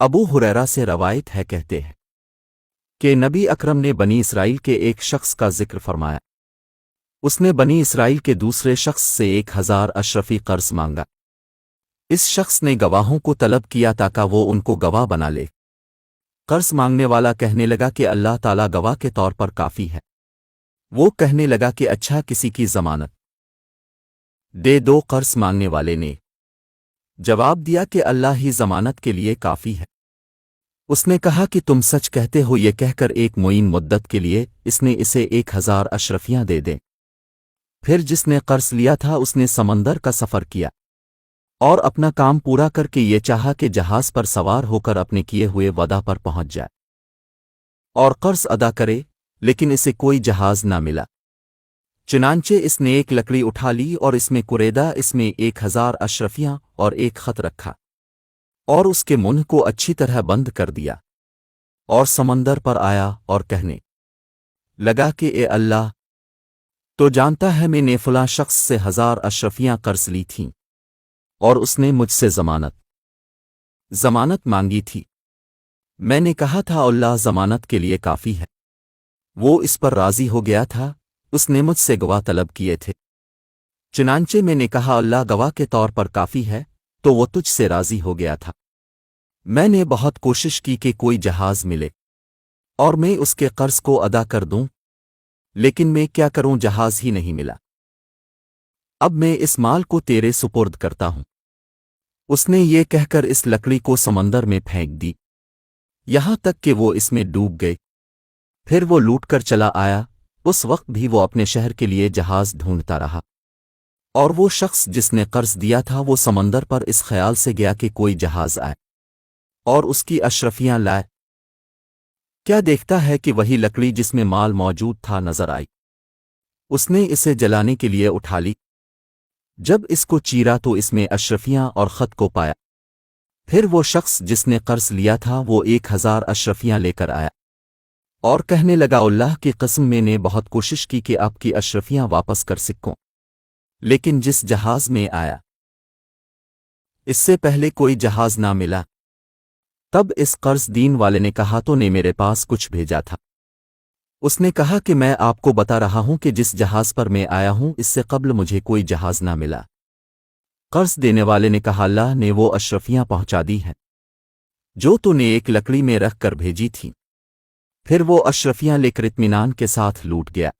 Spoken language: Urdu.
ابو ہریرہ سے روایت ہے کہتے ہیں کہ نبی اکرم نے بنی اسرائیل کے ایک شخص کا ذکر فرمایا۔ اس نے بنی اسرائیل کے دوسرے شخص سے 1000 اشرفی قرض مانگا۔ اس شخص نے گواہوں کو طلب کیا تاکہ وہ ان کو گواہ بنا لے۔ قرض مانگنے والا کہنے لگا کہ اللہ تعالیٰ گواہ کے طور پر کافی ہے۔ وہ کہنے لگا کہ اچھا کسی کی ضمانت دے دو۔ قرض مانگنے والے نے جواب دیا کہ اللہ ہی ضمانت کے لیے کافی ہے۔ اس نے کہا کہ تم سچ کہتے ہو۔ یہ کہہ کر ایک معین مدت کے لیے اس نے اسے 1000 اشرفیاں دے دیں۔ پھر جس نے قرض لیا تھا اس نے سمندر کا سفر کیا اور اپنا کام پورا کر کے یہ چاہا کہ جہاز پر سوار ہو کر اپنے کیے ہوئے وعدہ پر پہنچ جائے اور قرض ادا کرے، لیکن اسے کوئی جہاز نہ ملا۔ چنانچہ اس نے ایک لکڑی اٹھا لی اور اس میں کریدا، اس میں 1000 اشرفیاں اور ایک خط رکھا اور اس کے منہ کو اچھی طرح بند کر دیا، اور سمندر پر آیا اور کہنے لگا کہ اے اللہ تو جانتا ہے میں نے فلاں شخص سے 1000 اشرفیاں قرض لی تھیں اور اس نے مجھ سے ضمانت مانگی تھی۔ میں نے کہا تھا اللہ ضمانت کے لیے کافی ہے۔ وہ اس پر راضی ہو گیا تھا۔ اس نے مجھ سے گواہ طلب کیے تھے، چنانچہ میں نے کہا اللہ گواہ کے طور پر کافی ہے، تو وہ تجھ سے راضی ہو گیا تھا۔ میں نے بہت کوشش کی کہ کوئی جہاز ملے اور میں اس کے قرض کو ادا کر دوں، لیکن میں کیا کروں، جہاز ہی نہیں ملا۔ اب میں اس مال کو تیرے سپرد کرتا ہوں۔ اس نے یہ کہہ کر اس لکڑی کو سمندر میں پھینک دی، یہاں تک کہ وہ اس میں ڈوب گئے۔ پھر وہ لوٹ کر چلا آیا۔ اس وقت بھی وہ اپنے شہر کے لیے جہاز ڈھونڈتا رہا، اور وہ شخص جس نے قرض دیا تھا وہ سمندر پر اس خیال سے گیا کہ کوئی جہاز آئے اور اس کی اشرفیاں لائے۔ کیا دیکھتا ہے کہ وہی لکڑی جس میں مال موجود تھا نظر آئی۔ اس نے اسے جلانے کے لیے اٹھا لی۔ جب اس کو چیرا تو اس میں اشرفیاں اور خط کو پایا۔ پھر وہ شخص جس نے قرض لیا تھا وہ 1000 اشرفیاں لے کر آیا اور کہنے لگا اللہ کی قسم میں نے بہت کوشش کی کہ آپ کی اشرفیاں واپس کر سکوں، لیکن جس جہاز میں آیا اس سے پہلے کوئی جہاز نہ ملا۔ تب اس قرض دین والے نے کہا تو نے میرے پاس کچھ بھیجا تھا۔ اس نے کہا کہ میں آپ کو بتا رہا ہوں کہ جس جہاز پر میں آیا ہوں اس سے قبل مجھے کوئی جہاز نہ ملا۔ قرض دینے والے نے کہا اللہ نے وہ اشرفیاں پہنچا دی ہیں جو تو نے ایک لکڑی میں رکھ کر بھیجی تھیں۔ پھر وہ اشرفیاں لے کر اطمینان کے ساتھ لوٹ گیا۔